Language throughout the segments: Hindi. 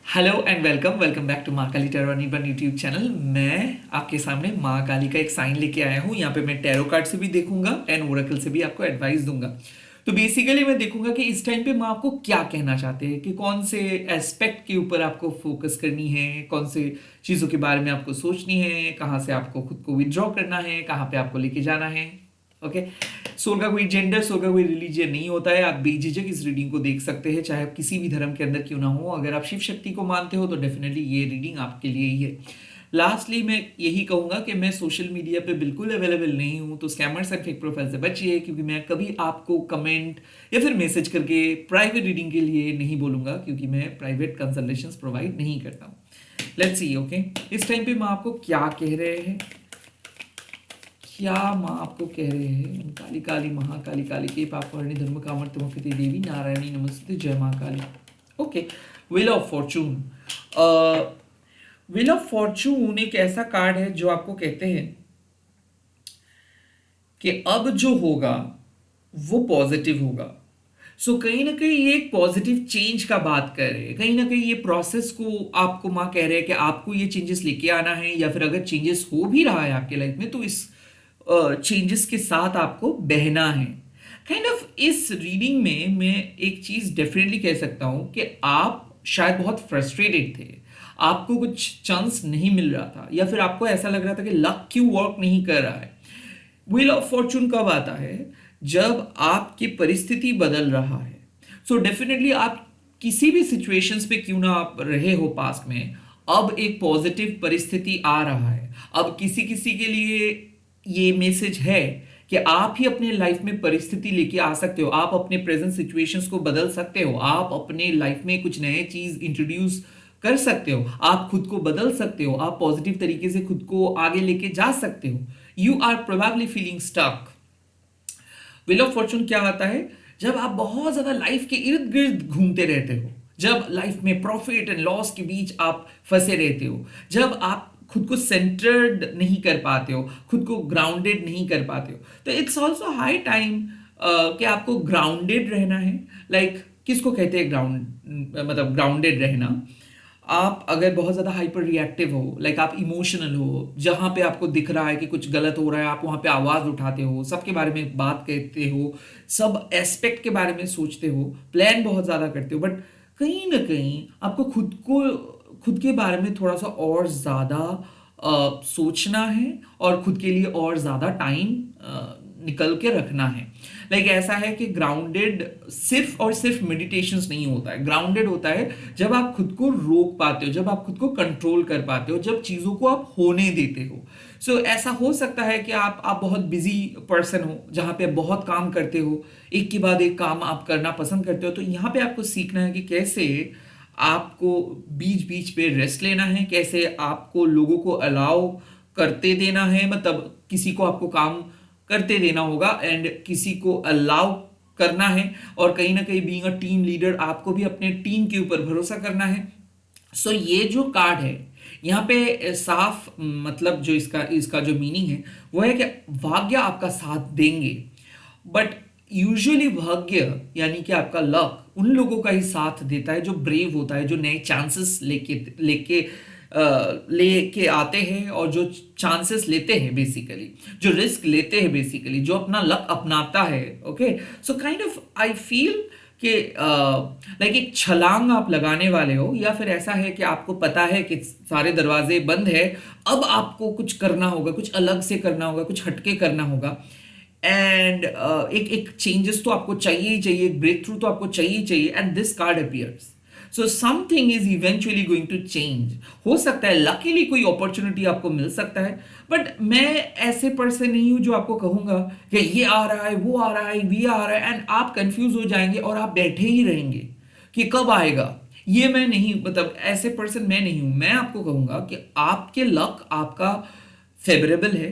Hello and welcome back to Maa Kali tarot one YouTube channel. मैं आपके सामने माँ काली का एक साइन लेके आया हूँ। यहाँ पे मैं टैरो कार्ड से भी देखूंगा एंड ओरेकल से भी आपको एडवाइस दूंगा। तो बेसिकली मैं देखूंगा कि इस टाइम पे माँ आपको क्या कहना चाहते हैं, कि कौन से एस्पेक्ट के ऊपर आपको फोकस करनी है, कौन से चीज़ों के बारे में आपको सोचनी है, कहाँ से आपको खुद को विड्रॉ करना है, कहाँ पे आपको लेके जाना है। ओके। सोल का कोई जेंडर, सोल का कोई रिलीजियन नहीं होता है। आप बेझिझक इस रीडिंग को देख सकते हैं, चाहे आप किसी भी धर्म के अंदर क्यों ना हो। अगर आप शिव शक्ति को मानते हो तो डेफिनेटली ये रीडिंग आपके लिए ही है। लास्टली मैं यही कहूंगा कि मैं सोशल मीडिया पे बिल्कुल अवेलेबल नहीं हूं, तो स्कैमर्स एंड फेक प्रोफाइल से बचिए, क्योंकि मैं कभी आपको कमेंट या फिर मैसेज करके प्राइवेट रीडिंग के लिए नहीं बोलूंगा, क्योंकि मैं प्राइवेट कंसल्टेशंस प्रोवाइड नहीं करता हूं। Let's see. ओके, इस टाइम पे मैं आपको क्या कह रहे हैं, क्या माँ आपको कह रहे हैं। काली काली महाकाली काली के पापवर्णी धर्म कामर्तमुखिते देवी नारायणी नमस्ते, जय माँ Kali. Okay. Wheel of fortune. Wheel of fortune एक ऐसा कार्ड है जो आपको कहते हैं कि अब जो होगा वो पॉजिटिव होगा। सो कहीं ना कहीं ये एक पॉजिटिव चेंज का बात कर रहे हैं। कहीं ना कहीं ये प्रोसेस को आपको माँ कह रहे हैं कि आपको ये चेंजेस लेके आना है, या फिर अगर चेंजेस हो भी रहा है आपके लाइफ में तो इस चेंजेस के साथ आपको बहना है। काइंड ऑफ इस रीडिंग में मैं एक चीज डेफिनेटली कह सकता हूं कि आप शायद बहुत फ्रस्ट्रेटेड थे, आपको कुछ चांस नहीं मिल रहा था, या फिर आपको ऐसा लग रहा था कि लक क्यों वर्क नहीं कर रहा है। व्हील ऑफ फॉर्चून कब आता है? जब आपकी परिस्थिति बदल रहा है। सो डेफिनेटली आप किसी भी सिचुएशंस पे क्यों ना आप रहे हो पास्ट में, अब एक पॉजिटिव परिस्थिति आ रहा है। अब किसी किसी के लिए ये मैसेज है कि आप ही अपने लाइफ में परिस्थिति लेके आ सकते हो, आप अपने प्रेजेंट सिचुएशंस को बदल सकते हो, आप अपने लाइफ में कुछ नए चीज इंट्रोड्यूस कर सकते हो, आप खुद को बदल सकते हो, आप पॉजिटिव तरीके से खुद को आगे लेके जा सकते हो। You are probably feeling stuck. Wheel of fortune क्या आता है? जब आप बहुत ज्यादा लाइफ के इर्द गिर्द घूमते रहते हो, जब लाइफ में प्रॉफिट एंड लॉस के बीच आप फंसे रहते हो, जब आप खुद को सेंटर्ड नहीं कर पाते हो, खुद को ग्राउंडेड नहीं कर पाते हो, तो इट्स ऑल्सो हाई टाइम कि आपको ग्राउंडेड रहना है। किसको कहते हैं ग्राउंड, मतलब ग्राउंडेड रहना? आप अगर बहुत ज़्यादा हाइपर रिएक्टिव हो, आप इमोशनल हो, जहाँ पे आपको दिख रहा है कि कुछ गलत हो रहा है, आप वहाँ पे आवाज़ उठाते हो, सबके बारे में बात कहते हो, सब एस्पेक्ट के बारे में सोचते हो, प्लान बहुत ज़्यादा करते हो, बट कहीं ना कहीं आपको खुद के बारे में थोड़ा सा और ज़्यादा सोचना है, और खुद के लिए और ज़्यादा टाइम निकल के रखना है। ऐसा है कि ग्राउंडेड सिर्फ और सिर्फ मेडिटेशंस नहीं होता है। ग्राउंडेड होता है जब आप खुद को रोक पाते हो, जब आप खुद को कंट्रोल कर पाते हो, जब चीज़ों को आप होने देते हो। ऐसा हो सकता है कि आप बहुत बिजी पर्सन हो, जहाँ पे बहुत काम करते हो, एक के बाद एक काम आप करना पसंद करते हो। तो यहाँ पे आपको सीखना है कि कैसे आपको बीच बीच पे रेस्ट लेना है, कैसे आपको लोगों को अलाउ करते देना है, मतलब किसी को आपको काम करते देना होगा एंड किसी को अलाउ करना है। और कहीं ना कहीं बीइंग अ टीम लीडर आपको भी अपने टीम के ऊपर भरोसा करना है। ये जो कार्ड है यहाँ पे साफ, मतलब जो इसका इसका जो मीनिंग है वो है कि भाग्य आपका साथ देंगे, बट यूजुअली भाग्य यानी कि आपका लक उन लोगों का ही साथ देता है जो ब्रेव होता है, जो नए चांसेस लेके लेके लेके आते हैं, और जो चांसेस लेते हैं, बेसिकली जो रिस्क लेते हैं, बेसिकली जो अपना लक अपनाता है। Okay. Kind of I feel कि एक छलांग आप लगाने वाले हो, या फिर ऐसा है कि आपको पता है कि सारे दरवाजे बंद है, अब आपको कुछ करना होगा, कुछ अलग से करना होगा, कुछ हटके करना होगा। एंड एक एक चेंजेस तो आपको चाहिए ही चाहिए, एक ब्रेक थ्रू तो आपको चाहिए ही चाहिए, and this card appears. Something is eventually going to change. हो सकता है लकीली कोई अपॉर्चुनिटी आपको मिल सकता है, बट मैं ऐसे पर्सन नहीं हूं जो आपको कहूंगा कि ये आ रहा है, वो आ रहा है, ये आ रहा है, एंड आप कंफ्यूज हो जाएंगे और आप बैठे ही रहेंगे कि कब आएगा। ये मैं नहीं, मतलब ऐसे पर्सन मैं नहीं हूं। मैं आपको कहूंगा कि आपके लक आपका फेवरेबल है,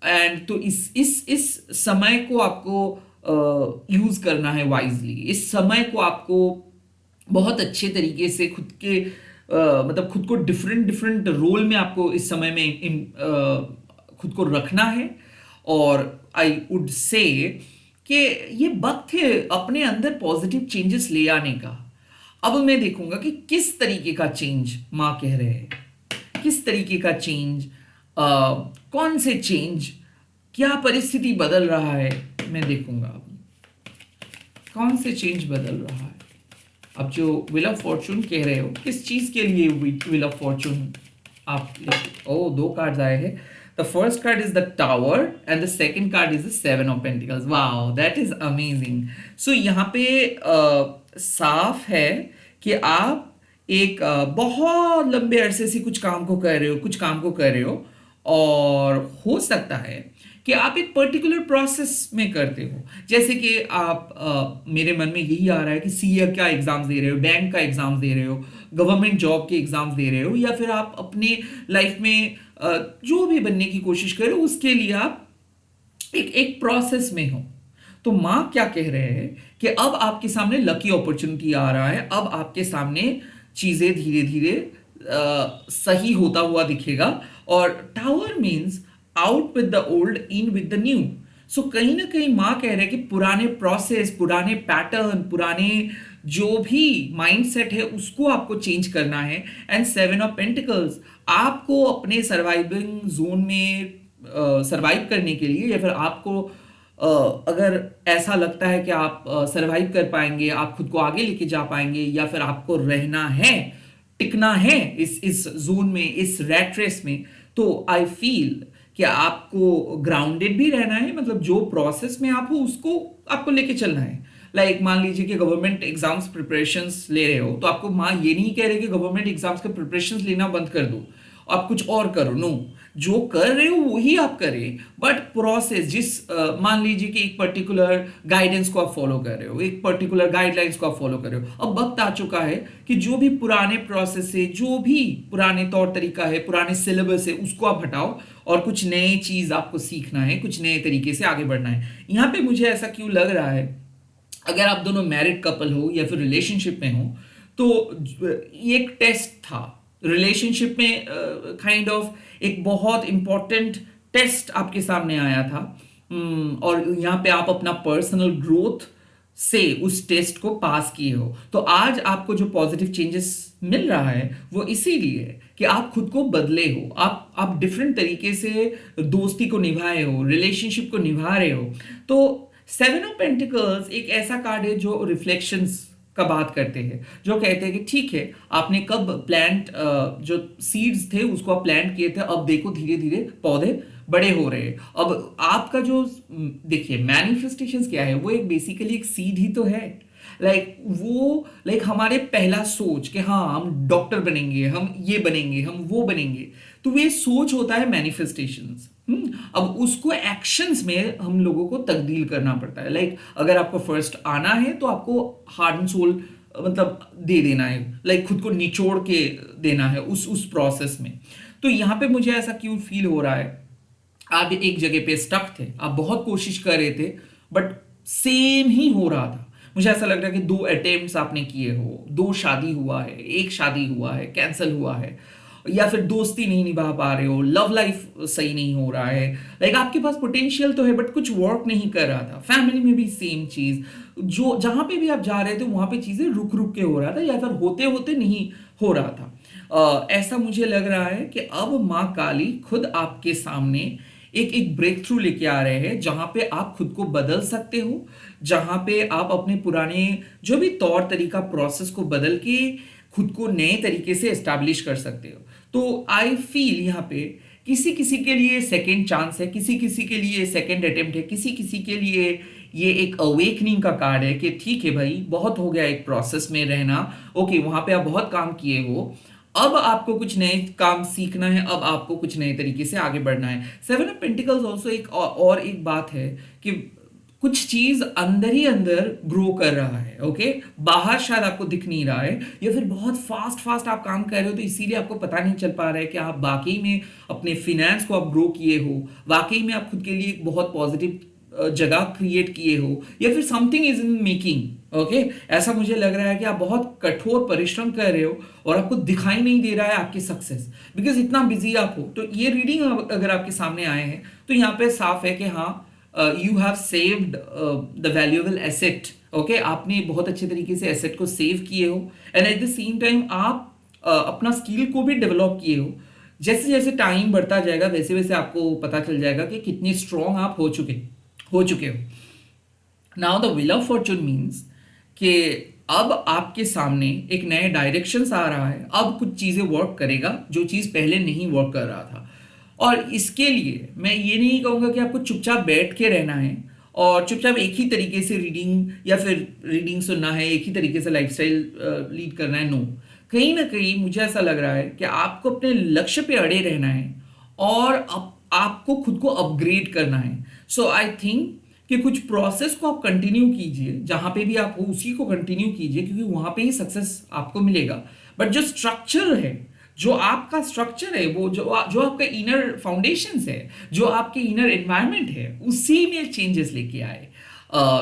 एंड तो इस समय को आपको यूज करना है वाइजली। इस समय को आपको बहुत अच्छे तरीके से मतलब खुद को डिफरेंट डिफरेंट रोल में आपको इस समय में खुद को रखना है। और आई वुड से कि ये वक्त है अपने अंदर पॉजिटिव चेंजेस ले आने का। अब मैं देखूंगा कि किस तरीके का चेंज माँ कह रहे हैं, किस तरीके का चेंज, कौन से चेंज, क्या परिस्थिति बदल रहा है, मैं देखूंगा अब कौन से चेंज बदल रहा है। अब जो व्हील ऑफ फॉर्चून कह रहे हो, किस चीज के लिए व्हील ऑफ फॉर्चून आप, ओ दो कार्ड्स आए हैं। The first card is the tower and the second card is the seven of pentacles. Wow, that is amazing. So यहाँ पे साफ है कि आप एक बहुत लंबे अरसे से कुछ काम को कर रहे हो, कुछ काम को कर रहे हो, और हो सकता है कि आप एक पर्टिकुलर प्रोसेस में करते हो। जैसे कि आप मेरे मन में यही आ रहा है कि सीए का एग्जाम्स दे रहे हो, बैंक का एग्जाम्स दे रहे हो, गवर्नमेंट जॉब के एग्जाम्स दे रहे हो, या फिर आप अपने लाइफ में जो भी बनने की कोशिश कर रहे हो उसके लिए आप एक एक प्रोसेस में हो। तो माँ क्या कह रहे हैं कि अब आपके सामने लकी अपॉर्चुनिटी आ रहा है, अब आपके सामने चीजें धीरे धीरे सही होता हुआ दिखेगा। और tower means out with the old, in with the new. So कहीं ना कहीं माँ कह रहे हैं कि पुराने प्रोसेस, पुराने पैटर्न, पुराने जो भी माइंडसेट है उसको आपको चेंज करना है। एंड सेवन ऑफ पेंटिकल्स आपको अपने सर्वाइविंग जोन में सर्वाइव करने के लिए, या फिर आपको अगर ऐसा लगता है कि आप सरवाइव कर पाएंगे, आप खुद को आगे लेके जा पाएंगे, या फिर आपको रहना है, टिकना है इस जोन में, इस रैट रेस में, तो आई फील कि आपको ग्राउंडेड भी रहना है। मतलब जो प्रोसेस में आप हो उसको आपको लेके चलना है। लाइक मान लीजिए कि गवर्नमेंट एग्जाम्स प्रिपरेशंस ले रहे हो, तो आपको माँ ये नहीं कह रहे कि गवर्नमेंट एग्जाम्स के प्रिपरेशंस लेना बंद कर दो, आप कुछ और करो। नो, जो कर रहे हो वही आप करें, बट प्रोसेस जिस मान लीजिए कि एक पर्टिकुलर गाइडेंस को आप फॉलो कर रहे हो, एक पर्टिकुलर गाइडलाइंस को आप फॉलो कर रहे हो, अब वक्त आ चुका है कि जो भी पुराने प्रोसेस है, जो भी पुराने तौर तरीका है, पुराने सिलेबस है, उसको आप हटाओ और कुछ नए चीज आपको सीखना है, कुछ नए तरीके से आगे बढ़ना है। यहाँ पे मुझे ऐसा क्यों लग रहा है, अगर आप दोनों मैरिड कपल हो या फिर रिलेशनशिप में हो, तो ये एक टेस्ट था रिलेशनशिप में, काइंड ऑफ एक बहुत इंपॉर्टेंट टेस्ट आपके सामने आया था। और यहाँ पे आप अपना पर्सनल ग्रोथ से उस टेस्ट को पास किए हो। तो आज आपको जो पॉजिटिव चेंजेस मिल रहा है वो इसीलिए कि आप खुद को बदले हो, आप डिफरेंट तरीके से दोस्ती को निभाए हो, रिलेशनशिप को निभा रहे हो। तो सेवन ऑफ पेंटिकल्स एक ऐसा कार्ड है जो रिफ्लेक्शंस का बात करते हैं, जो कहते हैं कि ठीक है, आपने कब प्लांट, जो सीड्स थे उसको आप प्लांट किए थे, अब देखो धीरे धीरे पौधे बड़े हो रहे हैं। अब आपका जो, देखिए मैनिफेस्टेशंस क्या है, वो एक बेसिकली एक सीड ही तो है। लाइक हमारे पहला सोच कि हाँ हम डॉक्टर बनेंगे, हम ये बनेंगे, हम वो बनेंगे, तो वे सोच होता है मैनिफेस्टेशंस। अब उसको एक्शंस में हम लोगों को तब्दील करना पड़ता है। लाइक अगर आपको फर्स्ट आना है तो आपको हार्ट एंड सोल मतलब दे देना है, लाइक खुद को निचोड़ के देना है उस प्रोसेस में। तो यहाँ पे मुझे ऐसा क्यों फील हो रहा है, आप एक जगह पे स्टक थे, आप बहुत कोशिश कर रहे थे, बट सेम ही हो रहा था। मुझे ऐसा लग रहा है कि 2 अटेम्प्ट्स आपने किए हो, 2 शादी हुआ है, एक शादी हुआ है, कैंसिल हुआ है, या फिर दोस्ती नहीं निभा पा रहे हो, लव लाइफ सही नहीं हो रहा है। लाइक आपके पास पोटेंशियल तो है बट कुछ वर्क नहीं कर रहा था। फैमिली में भी सेम चीज, जो जहां पे भी आप जा रहे थे वहां पे चीजें रुक रुक के हो रहा था, या फिर होते होते नहीं हो रहा था। ऐसा मुझे लग रहा है कि अब माँ काली खुद आपके सामने एक ब्रेक थ्रू लेके आ रहे हैं, जहां पे आप खुद को बदल सकते हो, जहां पे आप अपने पुराने जो भी तौर तरीका प्रोसेस को बदल के खुद को नए तरीके से एस्टैब्लिश कर सकते हो। तो आई फील यहाँ पे किसी किसी के लिए सेकेंड चांस है, किसी किसी के लिए सेकेंड अटेम्प्ट है, किसी किसी के लिए ये एक अवेकनिंग का कार्ड है कि ठीक है भाई, बहुत हो गया एक प्रोसेस में रहना, ओके वहां पे आप बहुत काम किए हो, अब आपको कुछ नए काम सीखना है, अब आपको कुछ नए तरीके से आगे बढ़ना है। सेवन ऑफ पेंटिकल्स ऑल्सो एक और एक बात है कि कुछ चीज अंदर ही अंदर ग्रो कर रहा है, ओके, बाहर शायद आपको दिख नहीं रहा है, या फिर बहुत फास्ट फास्ट आप काम कर रहे हो तो इसीलिए आपको पता नहीं चल पा रहा है कि आप वाकई में अपने फिनेंस को आप ग्रो किए हो, वाकई में आप खुद के लिए एक बहुत पॉजिटिव जगह क्रिएट किए हो, या फिर something is in making. Okay, ऐसा मुझे लग रहा है कि आप बहुत कठोर परिश्रम कर रहे हो और आपको दिखाई नहीं दे रहा है आपकी सक्सेस, बिकॉज इतना बिजी आप हो। तो ये रीडिंग अगर आपके सामने आए हैं तो यहाँ पे साफ है कि हाँ, you have saved the valuable asset, okay, आपने बहुत अच्छे तरीके से एसेट को सेव किए हो, and at the same time आप अपना स्किल को भी डेवलप किए हो। जैसे जैसे टाइम बढ़ता जाएगा वैसे वैसे आपको पता चल जाएगा कि कितने स्ट्रांग आप हो चुके हो। Now the wheel of Fortune means कि अब आपके सामने एक नए डायरेक्शंस आ रहा है, अब कुछ चीज़ें वर्क करेगा जो चीज़ पहले नहीं वर्क कर रहा था। और इसके लिए मैं ये नहीं कहूँगा कि आपको चुपचाप बैठ के रहना है और चुपचाप एक ही तरीके से रीडिंग या फिर रीडिंग सुनना है, एक ही तरीके से लाइफस्टाइल लीड करना है। नो, कहीं ना कहीं मुझे ऐसा लग रहा है कि आपको अपने लक्ष्य पे अड़े रहना है और आपको खुद को अपग्रेड करना है। सो आई थिंक कि कुछ प्रोसेस को आप कंटिन्यू कीजिए, जहां पे भी आप हो उसी को कंटिन्यू कीजिए, क्योंकि वहां पे ही सक्सेस आपको मिलेगा। बट जो स्ट्रक्चर है, जो आपका स्ट्रक्चर है, वो जो आपका इनर फाउंडेशंस है, जो आपके इनर एनवायरनमेंट है, उसी में चेंजेस लेके आए।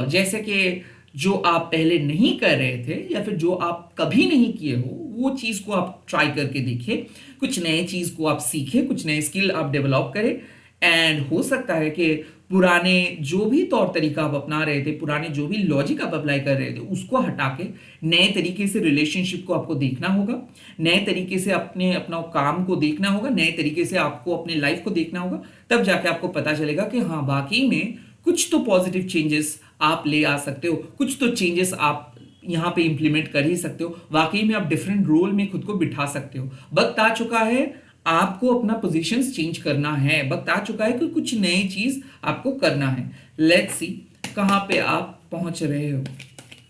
जैसे कि जो आप पहले नहीं कर रहे थे या फिर जो आप कभी नहीं किए हो, वो चीज़ को आप ट्राई करके देखिए, कुछ नए चीज़ को आप सीखें, कुछ नए स्किल आप डेवलप करें। एंड हो सकता है कि पुराने जो भी तौर तरीका आप अपना रहे थे, पुराने जो भी लॉजिक आप अप्लाई कर रहे थे, उसको हटा के नए तरीके से रिलेशनशिप को आपको देखना होगा, नए तरीके से अपना काम को देखना होगा, नए तरीके से आपको अपने लाइफ को देखना होगा। तब जाके आपको पता चलेगा कि हाँ, वाकई में कुछ तो पॉजिटिव चेंजेस आप ले आ सकते हो, कुछ तो चेंजेस आप यहाँ पे इंप्लीमेंट कर ही सकते हो, वाकई में आप डिफरेंट रोल में खुद को बिठा सकते हो। वक्त आ चुका है आपको अपना पोजीशंस चेंज करना है, वक्त आ चुका है कि कुछ नई चीज आपको करना है। लेट्स सी कहाँ पे आप पहुंच रहे हो,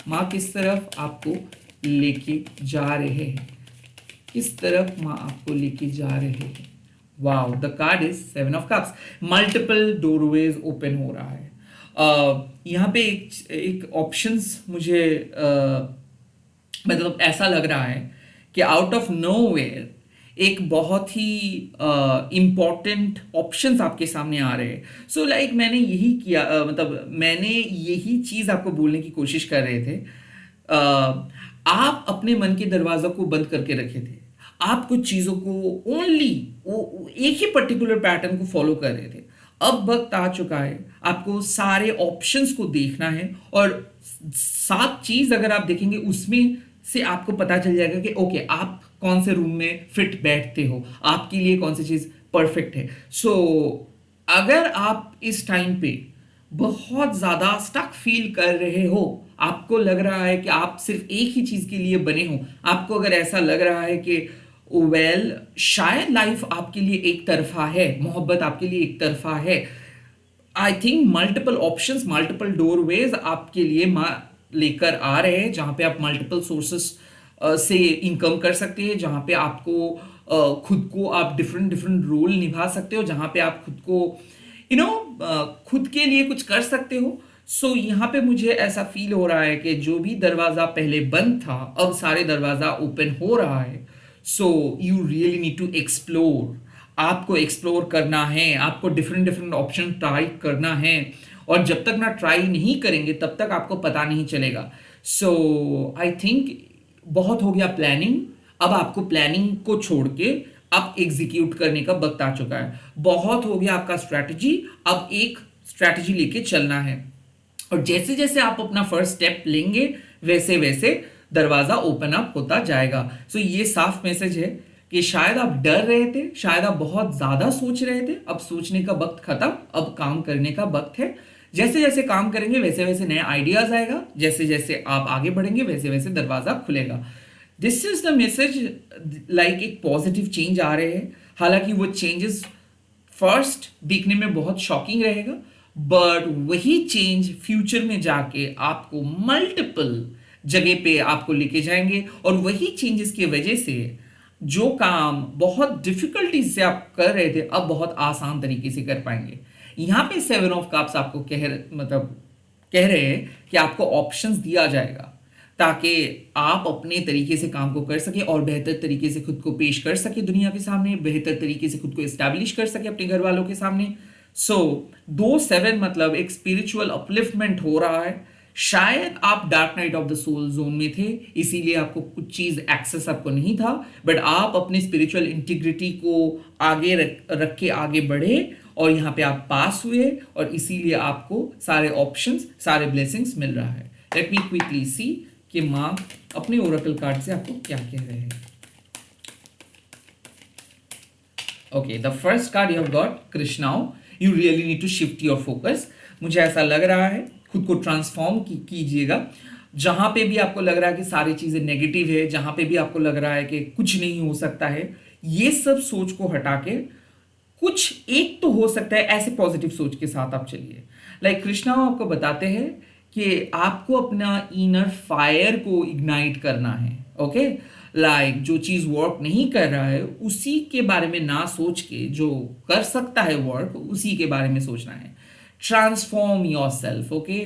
माँ किस तरफ आपको लेके जा रहे हैं, किस तरफ माँ आपको लेके जा रहे हैं। Wow, the card is 7 of cups, multiple doorways open हो रहा है। यहाँ पे एक ऑप्शंस मुझे मतलब ऐसा लग रहा है कि आउट ऑफ नोवेयर एक बहुत ही इम्पॉर्टेंट ऑप्शंस आपके सामने आ रहे हैं। सो लाइक मैंने यही किया, मतलब मैंने यही चीज़ आपको बोलने की कोशिश कर रहे थे। आप अपने मन के दरवाजा को बंद करके रखे थे, आप कुछ चीज़ों को ओनली एक ही पर्टिकुलर पैटर्न को फॉलो कर रहे थे। अब वक्त आ चुका है आपको सारे ऑप्शंस को देखना है, और 7 चीज़ अगर आप देखेंगे उसमें से आपको पता चल जाएगा कि ओके, आप कौन से रूम में फिट बैठते हो, आपके लिए कौन सी चीज़ परफेक्ट है। सो अगर आप इस टाइम पे बहुत ज़्यादा स्टक फील कर रहे हो, आपको लग रहा है कि आप सिर्फ एक ही चीज़ के लिए बने हो, आपको अगर ऐसा लग रहा है कि वेल शायद लाइफ आपके लिए एक तरफा है, मोहब्बत आपके लिए एक तरफा है, I think multiple options, multiple doorways आपके लिए लेकर आ रहे हैं, जहां पे आप मल्टीपल सोर्सेस से इनकम कर सकते हैं, जहां पे आपको खुद को आप डिफरेंट डिफरेंट रोल निभा सकते हो, जहां पे आप खुद को खुद के लिए कुछ कर सकते हो। सो यहाँ पे मुझे ऐसा फील हो रहा है कि जो भी दरवाजा पहले बंद था, अब सारे दरवाजा ओपन हो रहा है। So you really need to explore, आपको एक्सप्लोर करना है, आपको डिफरेंट डिफरेंट ऑप्शन ट्राई करना है, और जब तक ना ट्राई नहीं करेंगे तब तक आपको पता नहीं चलेगा। सो आई थिंक बहुत हो गया प्लानिंग, अब आपको प्लानिंग को छोड़ के अब एग्जीक्यूट करने का वक्त आ चुका है। बहुत हो गया आपका स्ट्रैटेजी, अब एक स्ट्रैटेजी लेके चलना है, और जैसे जैसे आप अपना फर्स्ट स्टेप लेंगे वैसे वैसे दरवाजा ओपन अप होता जाएगा। सो ये साफ मैसेज है कि शायद आप डर रहे थे, शायद आप बहुत ज्यादा सोच रहे थे, अब सोचने का वक्त खत्म, अब काम करने का वक्त है। जैसे जैसे काम करेंगे वैसे वैसे नए आइडियाज आएगा, जैसे जैसे आप आगे बढ़ेंगे वैसे वैसे दरवाजा खुलेगा। This is the message, like एक पॉजिटिव चेंज आ रहे हैं। हालांकि वो चेंजेस फर्स्ट दिखने में बहुत शॉकिंग रहेगा, बट वही चेंज फ्यूचर में जाके आपको मल्टीपल जगह पे आपको लेके जाएंगे, और वही चेंजेस की वजह से जो काम बहुत डिफिकल्टी से आप कर रहे थे अब बहुत आसान तरीके से कर पाएंगे। यहाँ पे 7 ऑफ कप्स आपको कह रहे हैं कि आपको ऑप्शंस दिया जाएगा ताकि आप अपने तरीके से काम को कर सके और बेहतर तरीके से खुद को पेश कर सके दुनिया के सामने, बेहतर तरीके से खुद को एस्टैब्लिश कर सके अपने घर वालों के सामने। सो 2-7 मतलब एक स्पिरिचुअल अपलिफ्टमेंट हो रहा है। शायद आप dark night of the soul zone में थे, इसीलिए आपको कुछ चीज एक्सेस आपको नहीं था, बट आप अपने स्पिरिचुअल इंटीग्रिटी को आगे रख के आगे बढ़े और यहाँ पे आप पास हुए और इसीलिए आपको सारे ऑप्शंस, सारे ब्लेसिंग्स मिल रहा है। लेट मी क्विकली सी कि माँ अपने ओरेकल कार्ड से आपको क्या कह रहे हैं। Okay, the first card you have got कृष्णाओ, you really need to shift your focus. मुझे ऐसा लग रहा है खुद को ट्रांसफॉर्म कीजिएगा। जहां पे भी आपको लग रहा है कि सारी चीजें नेगेटिव है, जहां पे भी आपको लग रहा है कि कुछ नहीं हो सकता है, ये सब सोच को हटा के कुछ एक तो हो सकता है, ऐसे पॉजिटिव सोच के साथ आप चलिए। लाइक कृष्णा आपको बताते हैं कि आपको अपना इनर फायर को इग्नाइट करना है। ओके, लाइक जो चीज वर्क नहीं कर रहा है उसी के बारे में ना सोच के जो कर सकता है वर्क उसी के बारे में सोचना है। Transform your self. Okay,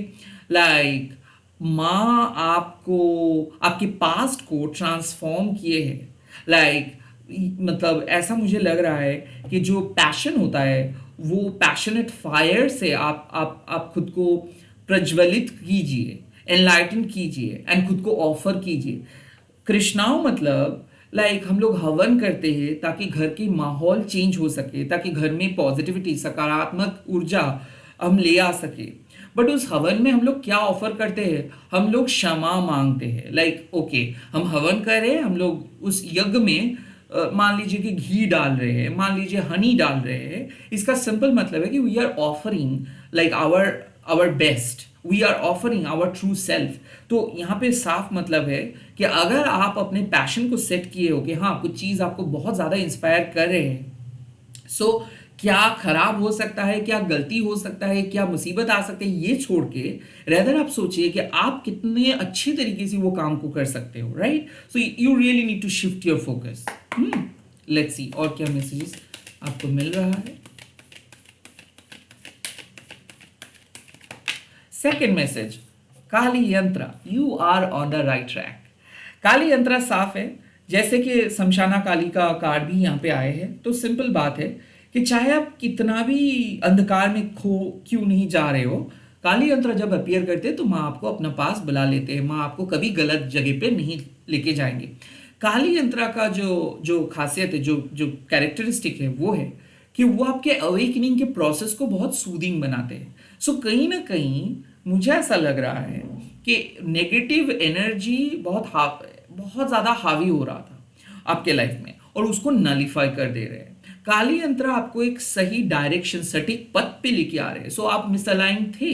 like माँ आपको आपके पास्ट को ट्रांसफॉर्म किए है। लाइक मतलब ऐसा मुझे लग रहा है कि जो पैशन होता है वो पैशनेट फायर से आप खुद को प्रज्वलित कीजिए, एनलाइटन कीजिए एंड खुद को ऑफर कीजिए। कृष्णाओं मतलब लाइक हम लोग हवन करते हैं ताकि घर की माहौल चेंज हो सके, ताकि घर में पॉजिटिविटी, सकारात्मक ऊर्जा हम ले आ सके। बट उस हवन में हम लोग क्या ऑफर करते हैं? हम लोग क्षमा मांगते हैं। लाइक ओके, हम हवन कर रहे हैं, हम लोग उस यज्ञ में मान लीजिए कि घी डाल रहे हैं, मान लीजिए हनी डाल रहे हैं। इसका सिंपल मतलब है कि we are offering like our our best, we are offering our true self. तो यहाँ पे साफ मतलब है कि अगर आप अपने पैशन को सेट किए हो कि हाँ कुछ चीज़ आपको बहुत ज़्यादा इंस्पायर कर रहे हैं, सो क्या खराब हो सकता है, क्या गलती हो सकता है, क्या मुसीबत आ सकती है, ये छोड़ के रेदर आप सोचिए कि आप कितने अच्छे तरीके से वो काम को कर सकते हो। Right, so you really need to shift your focus. Let's see और क्या मैसेजेस आपको मिल रहा है। सेकेंड मैसेज, काली यंत्र, you are on the right track. Kali यंत्र साफ है, जैसे कि शमशाना काली का कार्ड भी यहाँ पे आए हैं। तो सिंपल बात है कि चाहे आप कितना भी अंधकार में खो क्यों नहीं जा रहे हो, काली यंत्र जब अपीयर करते हैं तो माँ आपको अपना पास बुला लेते हैं। माँ आपको कभी गलत जगह पे नहीं लेके जाएंगे। काली यंत्र का जो जो खासियत है, जो जो कैरेक्टरिस्टिक है, वो है कि वो आपके अवेकनिंग के प्रोसेस को बहुत सूदिंग बनाते हैं। सो कहीं ना कहीं मुझे ऐसा लग रहा है कि नेगेटिव एनर्जी बहुत ज़्यादा हावी हो रहा था आपके लाइफ में और उसको नलीफाई कर दे रहे हैं। काली यंत्र आपको एक सही डायरेक्शन, सटीक पथ पे लेके आ रहे हैं। सो आप मिसअलाइन थे,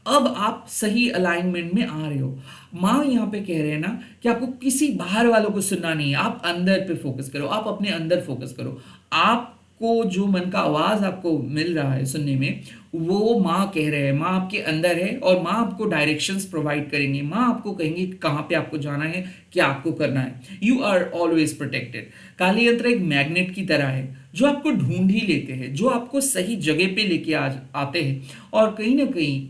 अब आप सही अलाइनमेंट में आ रहे हो। माँ यहाँ पे कह रहे हैं ना कि आपको किसी बाहर वालों को सुनना नहीं है, आप अंदर पे फोकस करो, आप अपने अंदर फोकस करो। आपको जो मन का आवाज आपको मिल रहा है सुनने में, वो माँ कह रहे हैं, माँ आपके अंदर है और माँ आपको डायरेक्शंस प्रोवाइड करेंगे। माँ आपको कहेंगे कहाँ पे आपको जाना है, क्या आपको करना है। You are always protected. Kali यंत्र एक मैग्नेट की तरह है जो आपको ढूंढ ही लेते हैं, जो आपको सही जगह पे लेके आते हैं। और कहीं ना कहीं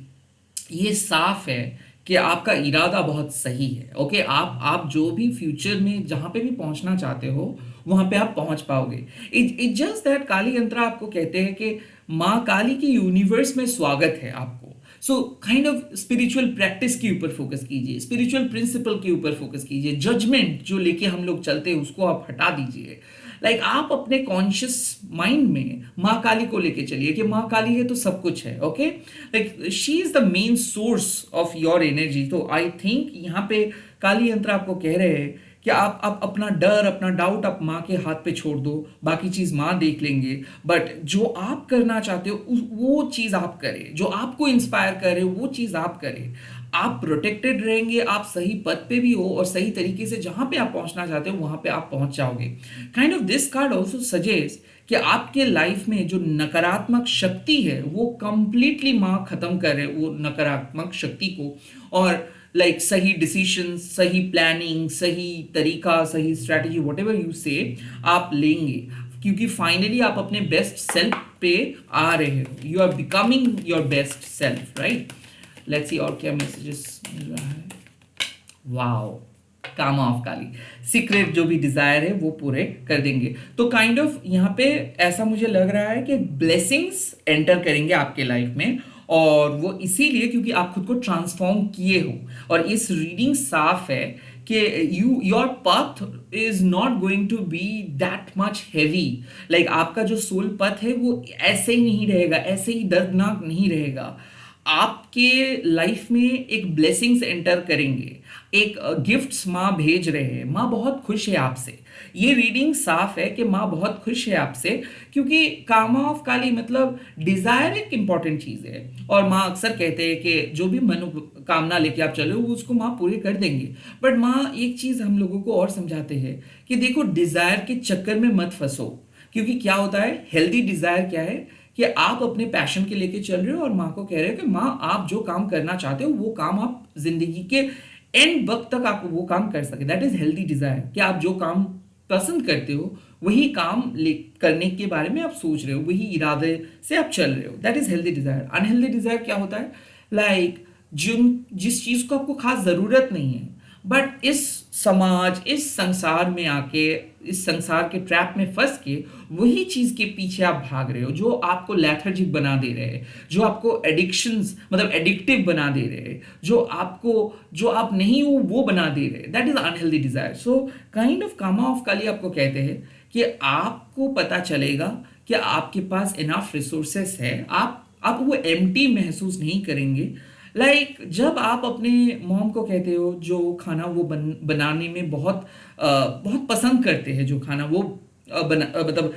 ये साफ है कि आपका इरादा बहुत सही है। ओके, आप जो भी फ्यूचर में जहां पे भी पहुंचना चाहते हो वहां पे आप पहुंच पाओगे। इट जस्ट दैट काली यंत्र आपको कहते हैं कि माँ काली की यूनिवर्स में स्वागत है आपको। सो काइंड ऑफ स्पिरिचुअल प्रैक्टिस के ऊपर फोकस कीजिए, स्पिरिचुअल प्रिंसिपल के ऊपर फोकस कीजिए। जजमेंट जो लेके हम लोग चलते हैं उसको आप हटा दीजिए। लाइक आप अपने कॉन्शियस माइंड में माँ काली को लेके चलिए कि माँ काली है तो सब कुछ है। Okay, like she is the main source of your energy. तो आई थिंक यहाँ पे काली यंत्र आपको कह रहे हैं कि आप अपना डर, अपना डाउट आप माँ के हाथ पे छोड़ दो, बाकी चीज माँ देख लेंगे। बट जो आप करना चाहते हो वो चीज आप करें, जो आपको इंस्पायर करे वो चीज आप करें। आप प्रोटेक्टेड रहेंगे, आप सही पद पे भी हो और सही तरीके से जहां पे आप पहुंचना चाहते हो वहां पे आप पहुंच जाओगे। Kind of this card also suggest कि आपके लाइफ में जो नकारात्मक शक्ति है वो कंप्लीटली माँ खत्म करे वो नकारात्मक शक्ति को, और लाइक सही डिसीजन, सही प्लानिंग, सही तरीका, सही स्ट्रैटेजी, वट एवर यू से आप लेंगे, क्योंकि फाइनली आप अपने बेस्ट सेल्फ पे आ रहे हो। You are becoming your best self. Right, let's see और क्या मैसेजेस मिल रहा है। Wow, Kama of Kali, secret जो भी डिजायर है वो पूरे कर देंगे। तो काइंड ऑफ यहाँ पे ऐसा मुझे लग रहा है कि ब्लेसिंग्स एंटर करेंगे आपके लाइफ में, और वो इसीलिए क्योंकि आप खुद को ट्रांसफॉर्म किए हो। और इस रीडिंग साफ है कि your path is not going to be that much heavy. Like आपका जो सोल पथ है वो ऐसे ही नहीं रहेगा, ऐसे ही दर्दनाक नहीं रहेगा। आपके लाइफ में एक ब्लेसिंग्स एंटर करेंगे, एक गिफ्ट्स माँ भेज रहे हैं, माँ बहुत खुश है आपसे। ये रीडिंग साफ है कि माँ बहुत खुश है आपसे, क्योंकि कामा ऑफ काली मतलब डिजायर एक इंपॉर्टेंट चीज है। और माँ अक्सर कहते हैं कि जो भी मनोकामना लेके आप चलो वो उसको माँ पूरे कर देंगे। बट माँ एक चीज हम लोगों को और समझाते हैं कि देखो, डिजायर के चक्कर में मत फंसो। क्योंकि क्या होता है, हेल्दी डिजायर क्या है कि आप अपने पैशन के लेके चल रहे हो और माँ को कह रहे हो कि माँ आप जो काम करना चाहते हो वो काम आप जिंदगी के एंड वक्त तक आप वो काम कर सके। दैट इज हेल्दी डिजायर कि आप जो काम पसंद करते हो वही काम करने के बारे में आप सोच रहे हो, वही इरादे से आप चल रहे हो। That is healthy desire. Unhealthy desire क्या होता है, लाइक जिस चीज को आपको खास जरूरत नहीं है, बट इस समाज, इस संसार में आके, इस संसार के ट्रैप में फंस के वही चीज के पीछे आप भाग रहे हो जो आपको लेथर्जिक बना दे रहे हैं, जो आपको एडिक्शंस मतलब एडिक्टिव बना दे रहे हैं, जो आप नहीं हो वो बना दे रहे हैं। That is unhealthy desire. So kind of कामा ऑफ काली आपको कहते हैं कि आपको पता चलेगा कि आपके पास इनफ रिसोर्सेस है, आप वो एम्प्टी महसूस नहीं करेंगे। जब आप अपने मॉम को कहते हो जो खाना वो बनाने में बहुत पसंद करते हैं, जो खाना वो मतलब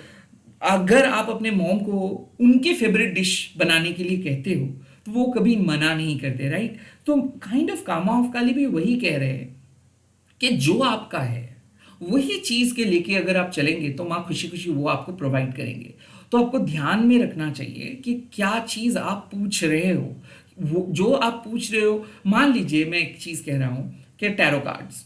अगर आप अपने मॉम को उनके फेवरेट डिश बनाने के लिए कहते हो तो वो कभी मना नहीं करते, राइट? तो काइंड ऑफ कामा ऑफ काली भी वही कह रहे हैं कि जो आपका है वही चीज के लेके अगर आप चलेंगे तो माँ खुशी खुशी वो आपको प्रोवाइड करेंगे। तो आपको ध्यान में रखना चाहिए कि क्या चीज आप पूछ रहे हो। वो जो आप पूछ रहे हो, मान लीजिए मैं एक चीज कह रहा हूं कि टैरो कार्ड्स,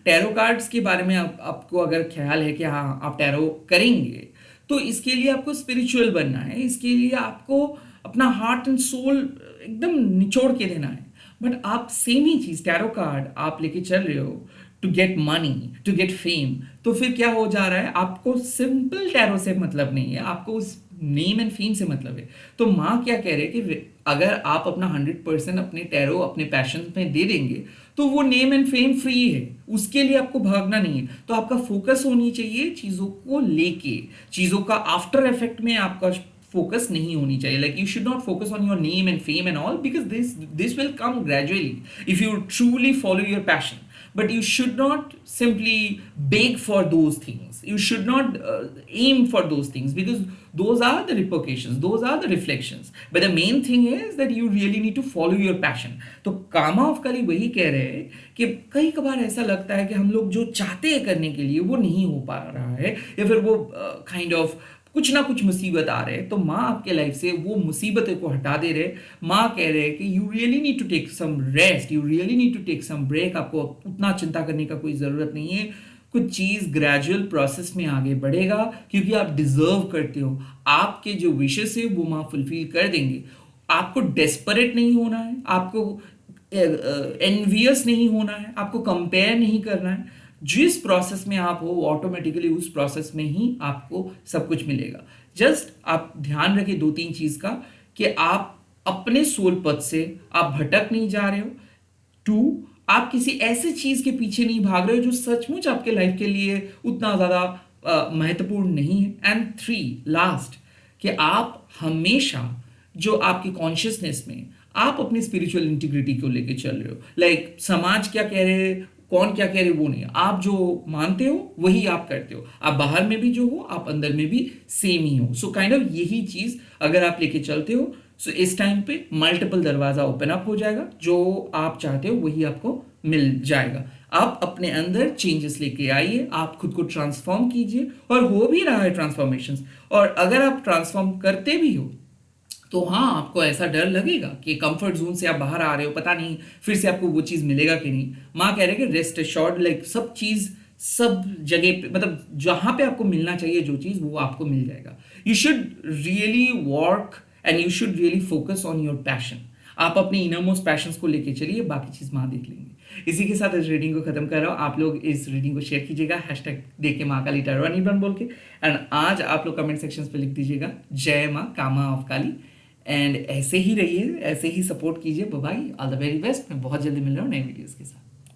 टैरो कार्ड्स के बारे में आपको अगर ख्याल है कि हाँ आप टैरो करेंगे, तो इसके लिए आपको स्पिरिचुअल बनना है, इसके लिए आपको अपना हार्ट एंड सोल एकदम निचोड़ के देना है। बट आप सेम ही चीज टैरो कार्ड आप लेके चल रहे हो to get money, to get fame, तो फिर क्या हो जा रहा है, आपको सिंपल टैरो से मतलब नहीं है, आपको उस नेम एंड फेम से मतलब है। तो माँ क्या कह रहे हैं कि अगर आप अपना 100% अपने टैरो, अपने पैशन में दे देंगे तो वो नेम एंड फेम फ्री है, उसके लिए आपको भागना नहीं है। तो आपका फोकस होनी चाहिए चीजों को लेके, चीजों का आफ्टर इफेक्ट में आपका फोकस नहीं होनी चाहिए। Like you should not focus on your name and fame and all, because this will come gradually if you truly follow your passion. But you should not simply beg for those things. You should not aim for those things, because those are the repercussions, those are the reflections. But the main thing is that you really need to follow your passion. तो कामा ऑफ कली वही कह रहे हैं कि कई कबार ऐसा लगता है कि हम लोग जो चाहते हैं करने के लिए वो नहीं हो पा रहा है, या फिर वो काइंड ऑफ कुछ ना कुछ मुसीबत आ रहे हैं। तो माँ आपके लाइफ से वो मुसीबतों को हटा दे रहे। माँ कह रहे हैं कि you really need to take some rest, you really need to take some break. आपको उतना चिंता करने का कोई ज़रूरत नहीं है, कुछ चीज़ ग्रेजुअल प्रोसेस में आगे बढ़ेगा, क्योंकि आप डिजर्व करते हो। आपके जो विशेस है वो माँ फुलफिल कर देंगे। आपको डेस्परेट नहीं होना है, आपको एनवियस नहीं होना है, आपको कंपेयर नहीं करना है। जिस प्रोसेस में आप हो ऑटोमेटिकली उस प्रोसेस में ही आपको सब कुछ मिलेगा। जस्ट आप ध्यान रखें 2-3 चीज का, कि आप अपने सोल पथ से आप भटक नहीं जा रहे हो। 2, आप किसी ऐसे चीज के पीछे नहीं भाग रहे हो जो सचमुच आपके लाइफ के लिए उतना ज्यादा महत्वपूर्ण नहीं है। एंड 3 लास्ट, कि आप हमेशा जो आपकी कॉन्शियसनेस में आप अपनी स्पिरिचुअल इंटीग्रिटी को लेके चल रहे हो। लाइक समाज क्या कह रहे हैं, कौन क्या कह रहे वो नहीं, आप जो मानते हो वही आप करते हो। आप बाहर में भी जो हो आप अंदर में भी सेम ही हो। सो काइंड ऑफ यही चीज अगर आप लेके चलते हो, सो इस टाइम पे मल्टीपल दरवाजा ओपन अप हो जाएगा, जो आप चाहते हो वही आपको मिल जाएगा। आप अपने अंदर चेंजेस लेके आइए, आप खुद को ट्रांसफॉर्म कीजिए, और हो भी रहा है ट्रांसफॉर्मेशन। और अगर आप ट्रांसफॉर्म करते भी हो तो हाँ, आपको ऐसा डर लगेगा कि कंफर्ट जोन से आप बाहर आ रहे हो, पता नहीं फिर से आपको वो चीज़ मिलेगा कि नहीं। माँ कह रहे हैं कि रेस्ट एश्योर्ड, लाइक सब चीज़ सब जगह पे, मतलब जहाँ पे आपको मिलना चाहिए जो चीज़ वो आपको मिल जाएगा। You should really work and you should really focus on your passion. आप अपने इनरमोस्ट पैशंस को लेके चलिए, बाकी चीज़ माँ देख लेंगे। इसी के साथ इस रीडिंग को खत्म कर रहा हूँ। आप लोग इस रीडिंग को शेयर कीजिएगा हैशटैग देके माँ काली टैरो निबन बोल के, एंड आज आप लोग कमेंट सेक्शन पे लिख दीजिएगा जय माँ कामा ऑफ काली। एंड ऐसे ही रहिए, ऐसे ही सपोर्ट कीजिए। Bye bye, all the very best. मैं बहुत जल्दी मिल रहा हूँ नए वीडियोस के साथ।